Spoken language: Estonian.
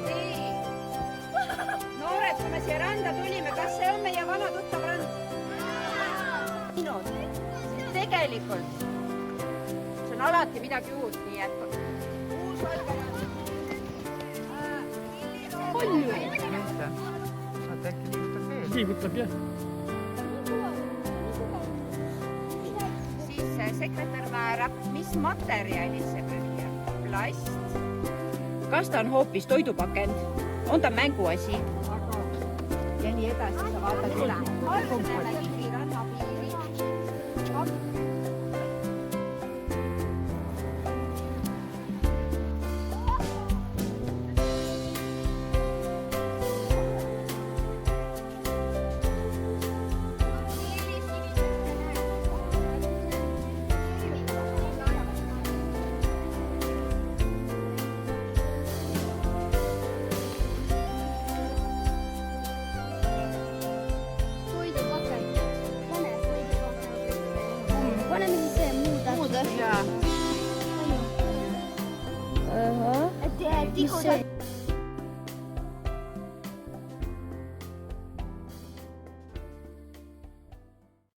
Nii. Noored, kui me siia randa tulime, kas see on meie vana tuttav rand? Tegelikult see on alati midagi uut, nii et uus valgerand. Palju. Oota, äkki liigutab veel? Liigutab, jah. Siis sekretär määrab, mis materjalis see prügi on. Plast. Kas ta on hoopis toidupakend? On ta mänguasi? Ja nii edasi, sa vaatad üle. Algusele Lihvi rannapiiri. Paneme siis see muuda. Jaa. Et tihusalt